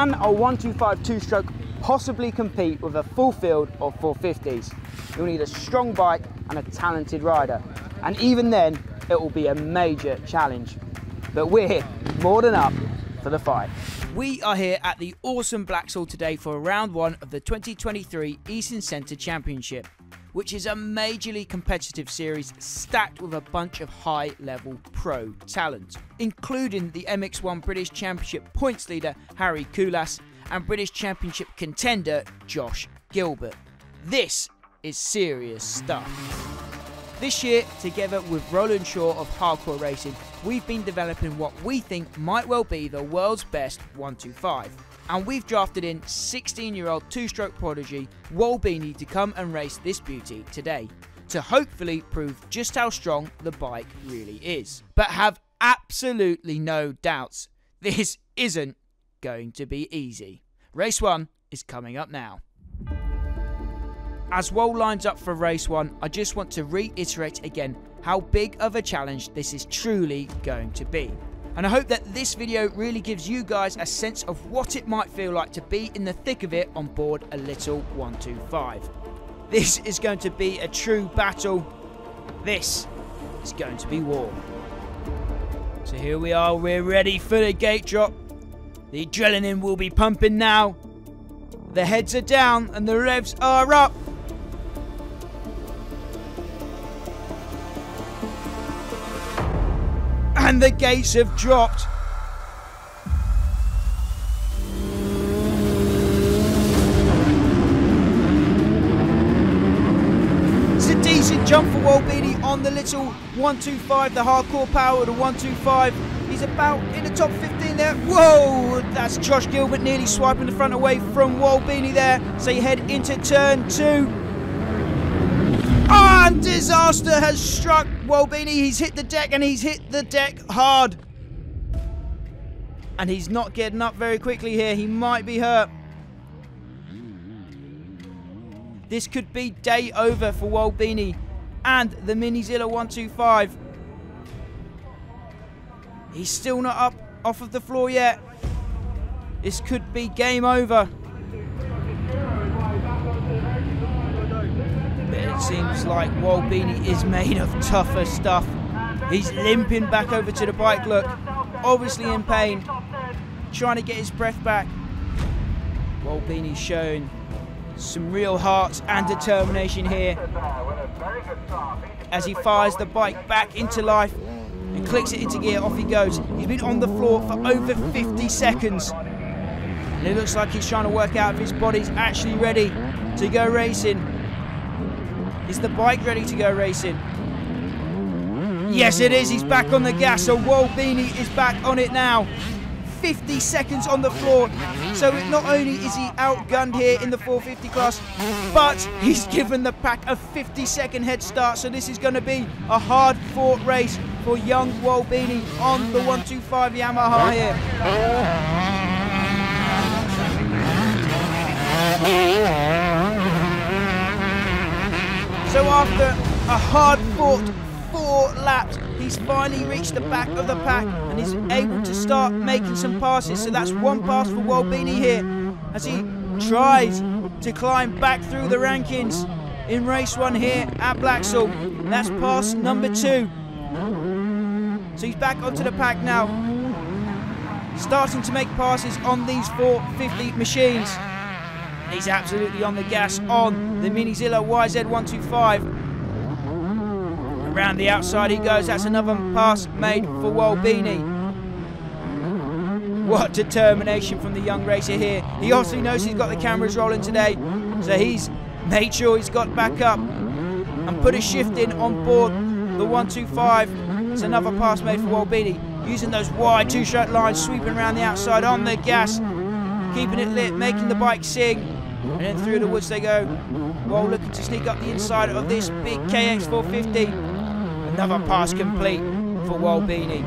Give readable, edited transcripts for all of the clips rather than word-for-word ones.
Can a 125 two-stroke possibly compete with a full field of 450s? You'll need a strong bike and a talented rider. And even then, it will be a major challenge. But we're more than up for the fight. We are here at the awesome Blacksall today for round one of the 2023 Eastern Centre Championship, which is a majorly competitive series stacked with a bunch of high-level pro talent, including the MX1 British Championship points leader Harry Koulas and British Championship contender Josh Gilbert. This is serious stuff. This year, together with Roland Shaw of Hardcore Racing, we've been developing what we think might well be the world's best 125. And we've drafted in 16-year-old two-stroke prodigy Wal Beaney to come and race this beauty today, to hopefully prove just how strong the bike really is. But have absolutely no doubts, this isn't going to be easy. Race 1 is coming up now. As Wal lines up for race 1, I just want to reiterate again how big of a challenge this is truly going to be. And I hope that this video really gives you guys a sense of what it might feel like to be in the thick of it on board a little 125. This is going to be a true battle. This is going to be war. So here we are, we're ready for the gate drop. The adrenaline will be pumping now. The heads are down and the revs are up. And the gates have dropped. It's a decent jump for Wal Beaney on the little 125, the hardcore power of the 125. He's about in the top 15 there. Whoa, that's Josh Gilbert nearly swiping the front away from Wal Beaney there. So you head into turn 2. Oh, and disaster has struck Wal Beaney. He's hit the deck and he's hit the deck hard. And he's not getting up very quickly here. He might be hurt. This could be day over for Wal Beaney and the Minizilla 125. He's still not up off of the floor yet. This could be game over. It seems like Wal Beaney is made of tougher stuff. He's limping back over to the bike, look. Obviously in pain. Trying to get his breath back. Wal Beaney's showing some real heart and determination here as he fires the bike back into life and clicks it into gear. Off he goes. He's been on the floor for over 50 seconds. And it looks like he's trying to work out if his body's actually ready to go racing. Is the bike ready to go racing? Yes, it is. He's back on the gas. So Wal Beaney is back on it now. 50 seconds on the floor. So not only is he outgunned here in the 450 class, but he's given the pack a 50-second head start. So this is going to be a hard-fought race for young Wal Beaney on the 125 Yamaha here. So after a hard-fought 4 laps, he's finally reached the back of the pack and is able to start making some passes. So that's 1 pass for Wal Beaney here as he tries to climb back through the rankings in race 1 here at Blacksall. And that's pass number 2. So he's back onto the pack now, starting to make passes on these 450 machines. He's absolutely on the gas on the Minizilla YZ125. Around the outside he goes. That's another pass made for Wal Beaney. What determination from the young racer here. He obviously knows he's got the cameras rolling today, so he's made sure he's got back up and put a shift in on board the 125. It's another pass made for Wal Beaney, using those wide two-stroke lines, sweeping around the outside on the gas, keeping it lit, making the bike sing. And then through the woods they go. Wal looking to sneak up the inside of this big KX 450. Another pass complete for Wal Beaney.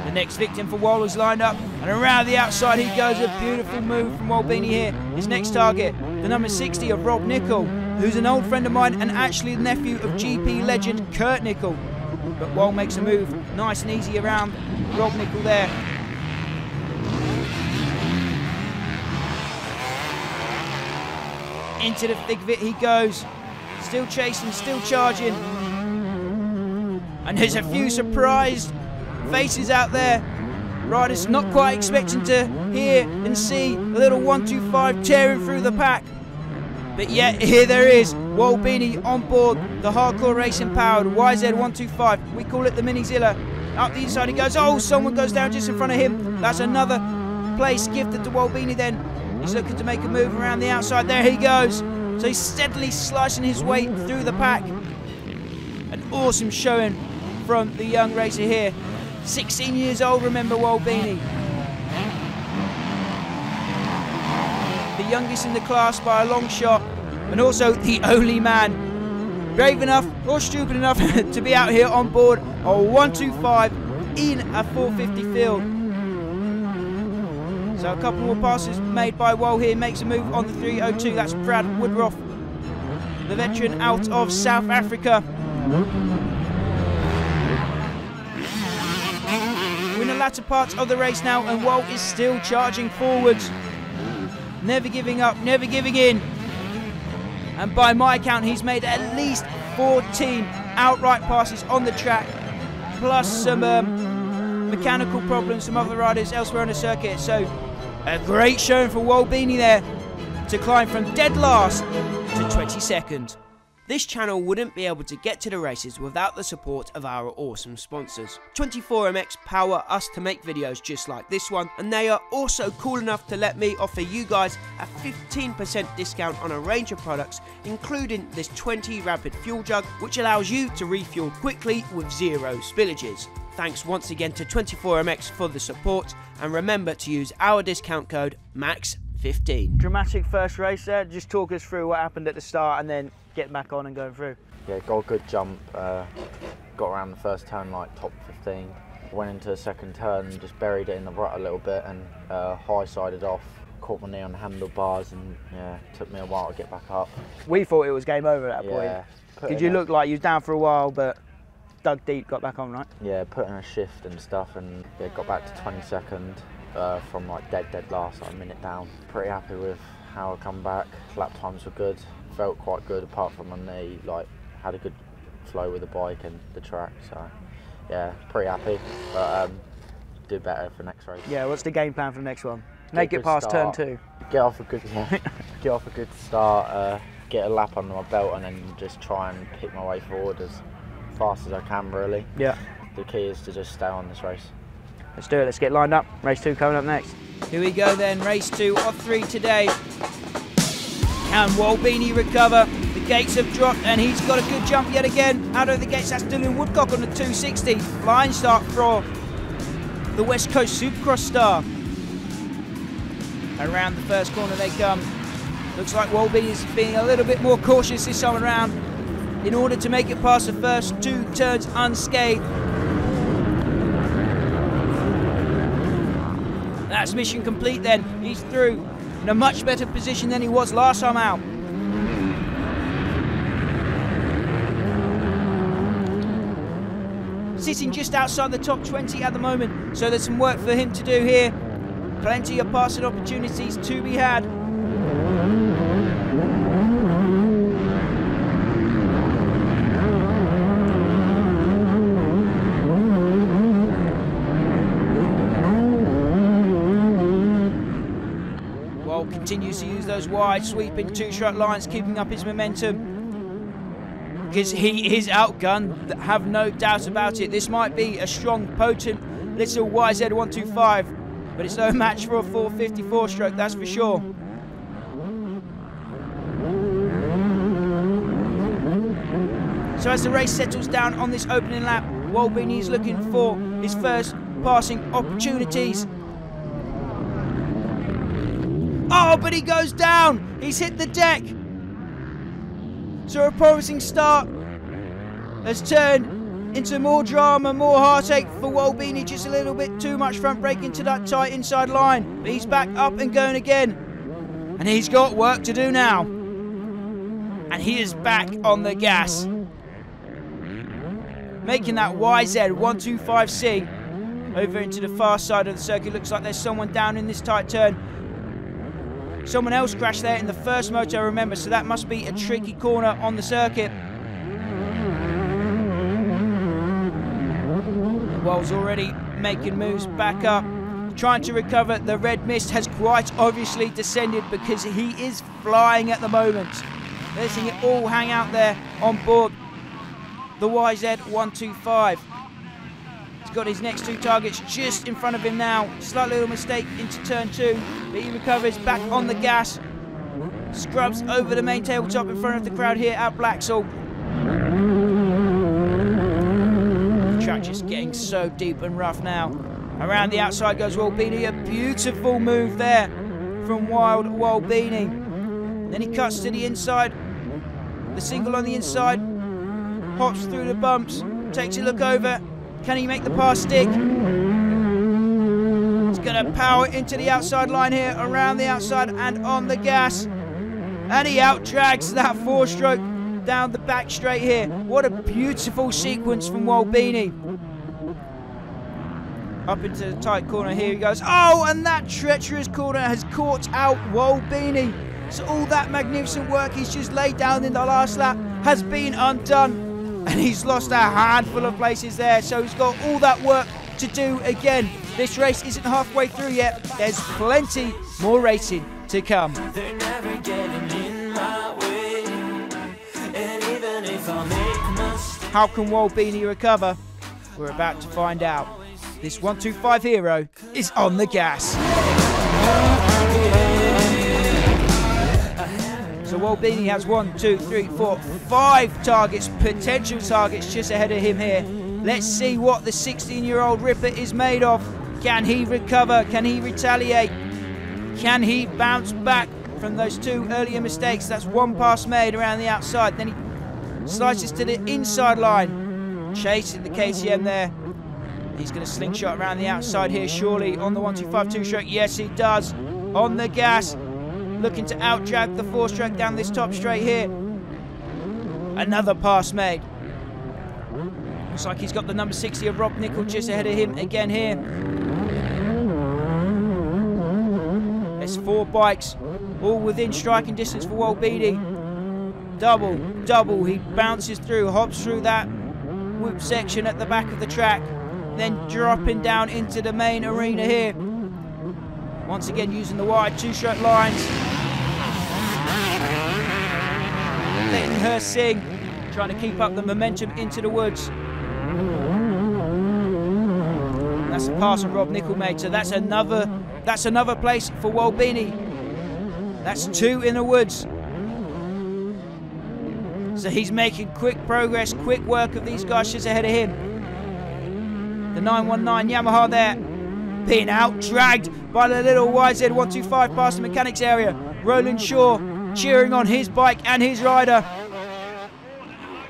The next victim for Wal is lined up, and around the outside he goes. A beautiful move from Wal Beaney here. His next target, the number 60 of Rob Nicol, who's an old friend of mine and actually the nephew of GP legend Kurt Nicol. but Wal makes a move nice and easy around Rob Nickel there. Into the thick of it he goes, still chasing, still charging. And there's a few surprised faces out there. Riders not quite expecting to hear and see a little 125 tearing through the pack. But yet here there is, Wal Beaney on board the hardcore racing powered YZ125. We call it the Mini Zilla. Up the inside he goes, oh, someone goes down just in front of him. That's another place gifted to Wal Beaney then. He's looking to make a move around the outside. There he goes. So he's steadily slicing his way through the pack. An awesome showing from the young racer here. 16 years old, remember, Wal Beaney. The youngest in the class by a long shot, and also the only man brave enough or stupid enough to be out here on board a 125 in a 450 field. So a couple more passes made by Wal here, makes a move on the 302. That's Brad Woodruff, the veteran out of South Africa. We're in the latter part of the race now, and Wal is still charging forwards. Never giving up, never giving in. And by my count, he's made at least 14 outright passes on the track, plus some mechanical problems from other riders elsewhere on the circuit. So a great showing for Wal Beaney there to climb from dead last to 22nd. This channel wouldn't be able to get to the races without the support of our awesome sponsors. 24MX power us to make videos just like this one, and they are also cool enough to let me offer you guys a 15% discount on a range of products, including this 20 rapid fuel jug, which allows you to refuel quickly with 0 spillages. Thanks once again to 24MX for the support, and remember to use our discount code MAX15. Dramatic first race there. Just talk us through what happened at the start and then get back on and going through. Yeah, got a good jump, got around the first turn like top 15. Went into the second turn and just buried it in the rut a little bit and high-sided off, caught my knee on the handlebars, and yeah, took me a while to get back up. We thought it was game over at that point. Did you look like you was down for a while but dug deep, got back on, right? Yeah, put in a shift and stuff, and yeah, got back to 22nd from like dead last, like a minute down. Pretty happy with how I come back. Lap times were good. Felt quite good apart from my knee, like had a good flow with the bike and the track, so yeah, pretty happy, but do better for next race. Yeah, what's the game plan for the next one? Make it past turn 2. Get off a good start, get a lap under my belt, and then just try and pick my way forward as fast as I can, really. Yeah. The key is to just stay on this race. Let's do it, let's get lined up. Race 2 coming up next. Here we go then, race 2 of 3 today. Can Wal Beaney recover? The gates have dropped and he's got a good jump yet again. Out of the gates, that's Dylan Woodcock on the 260. Line start for the West Coast Supercross star. Around the first corner they come. Looks like Wal Beaney is being a little bit more cautious this time around in order to make it past the first 2 turns unscathed. That's mission complete then. He's through in a much better position than he was last time out. Sitting just outside the top 20 at the moment, so there's some work for him to do here. Plenty of passing opportunities to be had. Continues to use those wide sweeping 2-shot lines, keeping up his momentum because he is outgunned, have no doubt about it. This might be a strong, potent little YZ125, but it's no match for a 454 stroke, that's for sure. So as the race settles down on this opening lap, Wal Beaney is looking for his first passing opportunities. Oh, but he goes down. He's hit the deck. So a promising start has turned into more drama, more heartache for Wal Beaney. Just a little bit too much front brake into that tight inside line. But he's back up and going again. And he's got work to do now. And he is back on the gas. making that YZ125 sing over into the far side of the circuit. Looks like there's someone down in this tight turn. Someone else crashed there in the first moto, remember, so that must be a tricky corner on the circuit. Wal's already making moves back up, trying to recover. The red mist has quite obviously descended because he is flying at the moment. Letting it all hang out there on board the YZ125. He's got his next two targets just in front of him now. Slight little mistake into turn 2, but he recovers back on the gas. Scrubs over the main tabletop in front of the crowd here at Blacksall. The track just getting so deep and rough now. Around the outside goes Wal Beaney. A beautiful move there from Wal Beaney. Then he cuts to the inside. The single on the inside. Hops through the bumps. Takes a look over. Can he make the pass stick? He's going to power into the outside line here. Around the outside and on the gas. And he out-drags that 4-stroke down the back straight here. What a beautiful sequence from Wal Beaney. Up into the tight corner, here he goes. Oh, and that treacherous corner has caught out Wal Beaney. So all that magnificent work he's just laid down in the last lap has been undone. And he's lost a handful of places there. So he's got all that work to do again. This race isn't halfway through yet. There's plenty more racing to come. They're never getting in my way. And even if I make mistakes. How can Wal Beaney recover? We're about to find out. This 125 hero is on the gas. So Wal Beaney has 1, 2, 3, 4, 5 targets, potential targets just ahead of him here. Let's see what the 16-year-old Ripper is made of. Can he recover? Can he retaliate? Can he bounce back from those 2 earlier mistakes? That's 1 pass made around the outside. Then he slices to the inside line. Chasing the KTM there. He's going to slingshot around the outside here, surely, on the 125 2-stroke. Yes, he does. On the gas. Looking to out-drag the 4-stroke down this top straight here. Another pass made. Looks like he's got the number 60 of Rob Nickel just ahead of him again here. There's 4 bikes, all within striking distance for Wal Beaney. Double, double. He bounces through, hops through that whoop section at the back of the track. Then dropping down into the main arena here. Once again using the wide 2-stroke lines. Letting her sing. Trying to keep up the momentum into the woods. And that's a pass that Rob Nickel made. So that's another place for Wal Beaney. That's 2 in the woods. So he's making quick progress, quick work of these guys just ahead of him. The 919 Yamaha there, being out-dragged by the little YZ125 past the mechanics area. Roland Shaw cheering on his bike and his rider.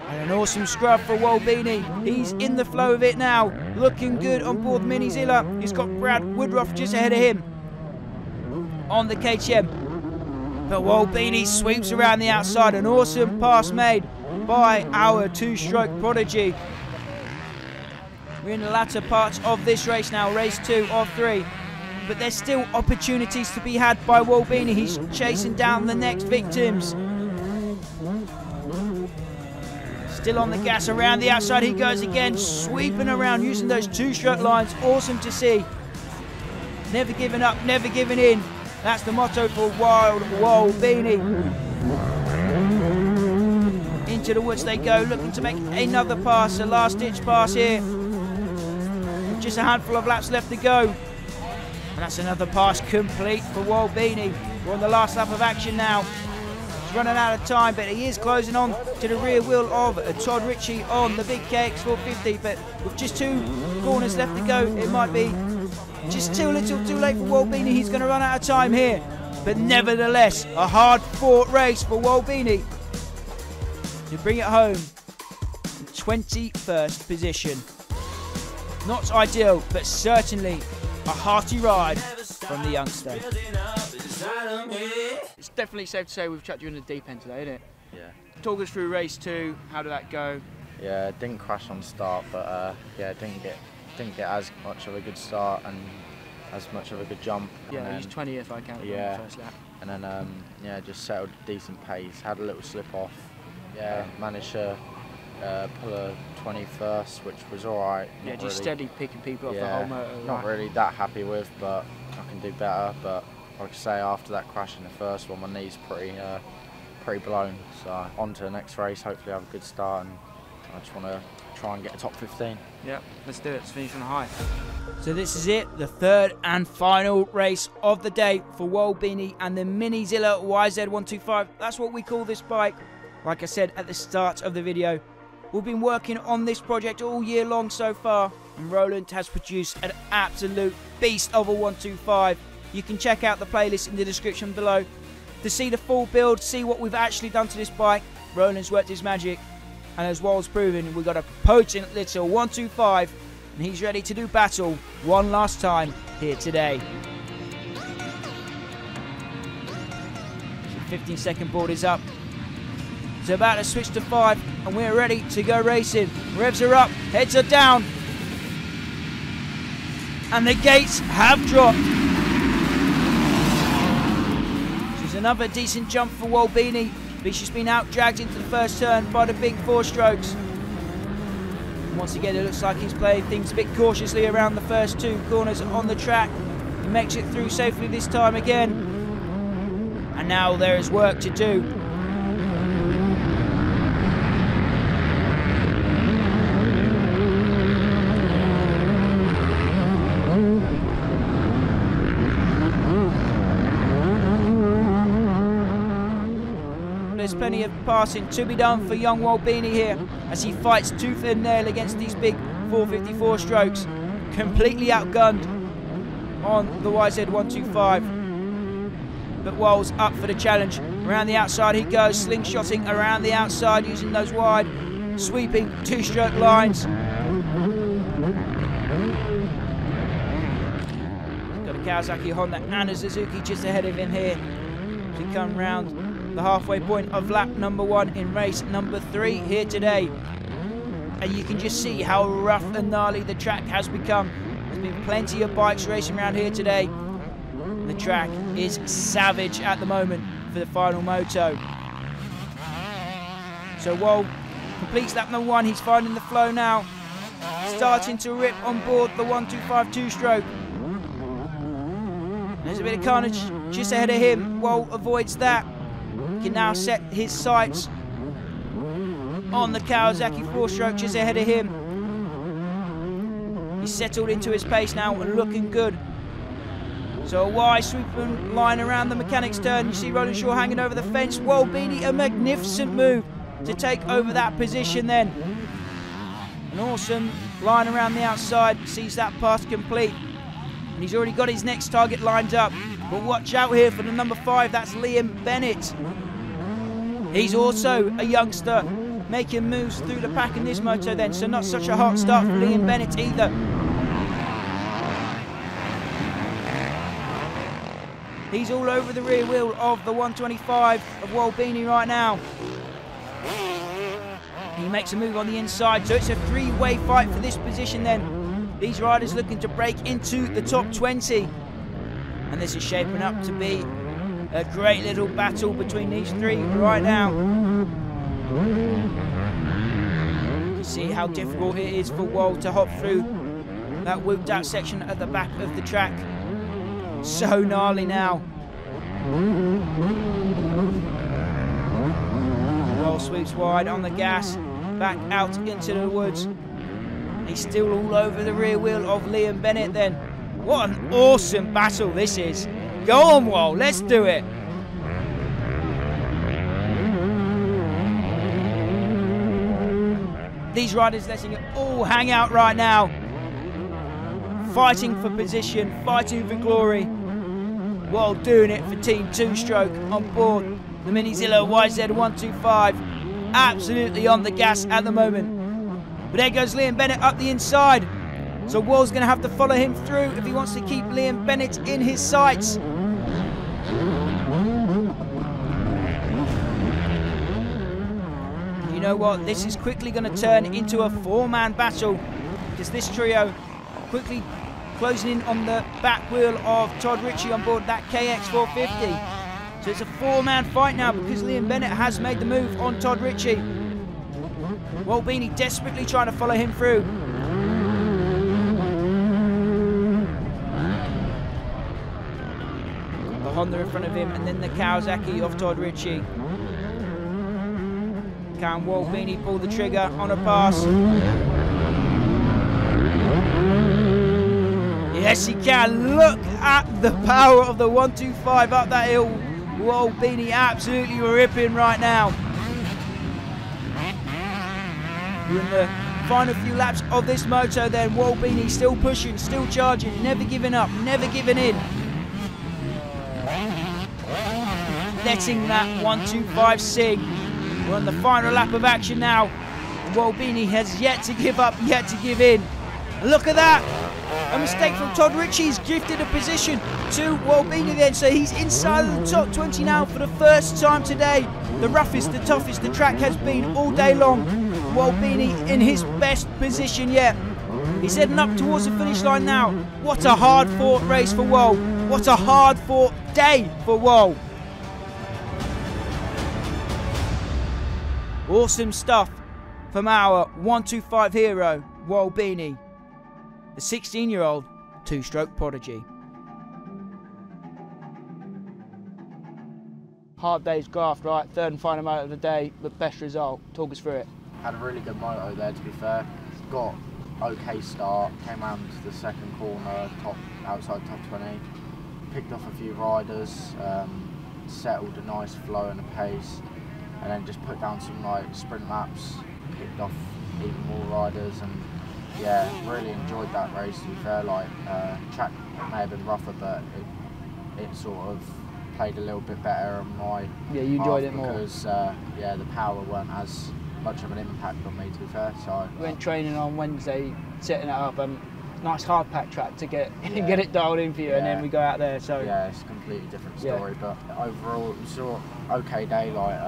And an awesome scrub for Wal Beaney. He's in the flow of it now, looking good on board Mini Zilla. He's got Brad Woodruff just ahead of him on the KTM. But Wal Beaney sweeps around the outside. An awesome pass made by our 2-stroke prodigy. We're in the latter parts of this race now, race 2 of 3. But there's still opportunities to be had by Wal Beaney. He's chasing down the next victims. Still on the gas, around the outside he goes again, sweeping around using those 2-stroke lines. Awesome to see. Never giving up, never giving in. That's the motto for Wild Wal Beaney. Into the woods they go, looking to make another pass, a last-ditch pass here. Just a handful of laps left to go. And that's another pass complete for Wal Beaney. We're on the last lap of action now. He's running out of time, but he is closing on to the rear wheel of Todd Ritchie on the big KX450. But with just 2 corners left to go, it might be just too little too late for Wal Beaney. He's going to run out of time here. But nevertheless, a hard-fought race for Wal Beaney to bring it home in 21st position. Not ideal, but certainly a hearty ride from the youngster. It's definitely safe to say we've chucked you in the deep end today, isn't it? Yeah. Talk us through race 2. How did that go? Yeah, didn't crash on start, but yeah, didn't get as much of a good start and as much of a good jump. Yeah, he's 20th, I counted, yeah, on the first lap. And then yeah, just settled a decent pace. Had a little slip off. Yeah, managed to pull a 21st, which was all right. Yeah, just really, steady picking people off the whole motor. Not really that happy with, but I can do better. But like I say, after that crash in the first one, my knee's pretty blown. So on to the next race. Hopefully, have a good start, and I just want to try and get a top 15. Yeah, let's do it. Let's finish on a high. So this is it, the third and final race of the day for Wal Beaney and the Minizilla YZ125. That's what we call this bike. Like I said at the start of the video, we've been working on this project all year long so far, and Roland has produced an absolute beast of a 125. You can check out the playlist in the description below to see the full build, see what we've actually done to this bike. Roland's worked his magic, and as Wal's proven, we've got a potent little 125, and he's ready to do battle one last time here today. The 15-second board is up. It's about to switch to 5, and we're ready to go racing. Revs are up, heads are down, and the gates have dropped. This is another decent jump for Wal Beaney, but she's been out-dragged into the first turn by the big 4 strokes. Once again, it looks like he's playing things a bit cautiously around the first 2 corners on the track. He makes it through safely this time again. And now there is work to do. There's plenty of passing to be done for young Wal Beaney here as he fights tooth and nail against these big 454 strokes. Completely outgunned on the YZ125. But Wal's up for the challenge. Around the outside he goes, slingshotting around the outside using those wide, sweeping 2-stroke lines. Got a Kawasaki, Honda and a Suzuki just ahead of him here to come round the halfway point of lap number 1 in race number 3 here today. And you can just see how rough and gnarly the track has become. There's been plenty of bikes racing around here today. The track is savage at the moment for the final moto. So Wal completes lap number 1. He's finding the flow now, starting to rip on board the 125 2-stroke. There's a bit of carnage just ahead of him. Wal avoids that. Can now set his sights on the Kawasaki 4-stroke just ahead of him. He's settled into his pace now and looking good. So a wide sweeping line around the mechanics turn. You see Roland Shaw hanging over the fence. Wal Beaney, a magnificent move to take over that position then. An awesome line around the outside, sees that pass complete. And he's already got his next target lined up. But watch out here for the number 5, that's Liam Bennett. He's also a youngster, making moves through the pack in this moto then, so not such a hot start for Liam Bennett either. He's all over the rear wheel of the 125 of Wal Beaney right now. He makes a move on the inside, so it's a 3-way fight for this position then. These riders looking to break into the top 20. And this is shaping up to be a great little battle between these 3 right now. You can see how difficult it is for Wal to hop through that whooped out section at the back of the track. So gnarly now. Wal sweeps wide on the gas, back out into the woods. He's still all over the rear wheel of Liam Bennett then. What an awesome battle this is. Go on, Wal, let's do it. These riders letting it all hang out right now. Fighting for position, fighting for glory. Wal doing it for Team 2-stroke on board the Minizilla YZ125. Absolutely on the gas at the moment. But there goes Liam Bennett up the inside. So Wal's going to have to follow him through if he wants to keep Liam Bennett in his sights. you know what? This is quickly going to turn into a four-man battle because this trio quickly closing in on the back wheel of Todd Ritchie on board that KX 450. So it's a four-man fight now because Liam Bennett has made the move on Todd Ritchie. Wal Beaney desperately trying to follow him through. Got the Honda in front of him and then the Kawasaki of Todd Ritchie. Can Wal Beaney pull the trigger on a pass? Yes, he can. Look at the power of the 125 up that hill. Wal Beaney absolutely ripping right now. We're in the final few laps of this moto then. Wal Beaney still pushing, still charging, never giving up, never giving in. Letting that 125 sing. We're on the final lap of action now. Wal Beaney has yet to give up, yet to give in. Look at that. A mistake from Todd Ritchie. He's gifted a position to Wal Beaney then, so he's inside of the top 20 now for the first time today. The roughest, the toughest the track has been all day long. Wal Beaney in his best position yet. He's heading up towards the finish line now. What a hard-fought race for Wal. What a hard-fought day for Wal. Awesome stuff from our 125 hero, Wal Beaney, the 16-year-old two-stroke prodigy. Hard day's graft, right? Third and final moto of the day, but best result. Talk us through it. Had a really good moto there, to be fair. Got okay start, came round to the second corner, outside top 20. Picked off a few riders, settled a nice flow and a pace, and then just put down some like sprint laps, picked off even more riders, and yeah, really enjoyed that race, to be fair. Like, track may have been rougher, but it sort of played a little bit better on my you enjoyed it more because yeah, the power weren't as much of an impact on me, to be fair. So we went training on Wednesday, setting it up, and nice hard pack track to get get it dialed in for you, and then we go out there. So yeah, it's a completely different story. But overall, it was an okay day. Like,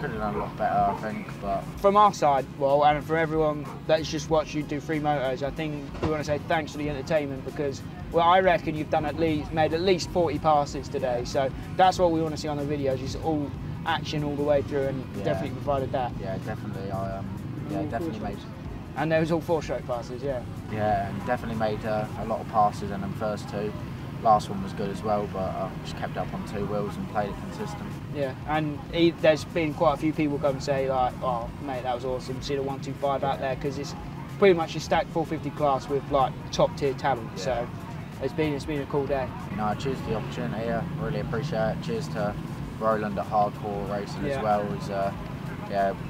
could have done a lot better, I think. But from our side, well, and for everyone that's just watched you do free motos, I think we want to say thanks for the entertainment because, well, I reckon you've done made at least 40 passes today. So that's what we want to see on the videos. Is all action all the way through, and definitely provided that. Yeah, definitely. Definitely made. And there was all four-stroke passes, yeah. Yeah, and definitely made a lot of passes in them first two. Last one was good as well, but just kept up on two wheels and played it consistent. Yeah, and there's been quite a few people come and say like, oh mate, that was awesome, see the 125 out there, because it's pretty much a stacked 450 class with like top-tier talent, so it's been a cool day. No, cheers for the opportunity, really appreciate it. Cheers to Roland at Hardcore Racing as well, who's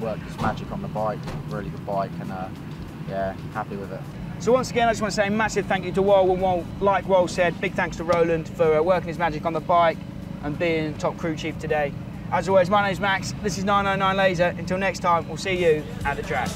worked his magic on the bike, really good bike, and yeah, happy with it. So once again, I just want to say a massive thank you to Wal, and Wal, like Wal said, big thanks to Roland for working his magic on the bike and being top crew chief today. As always, my name's Max, this is 909 Laser. Until next time, we'll see you at the track.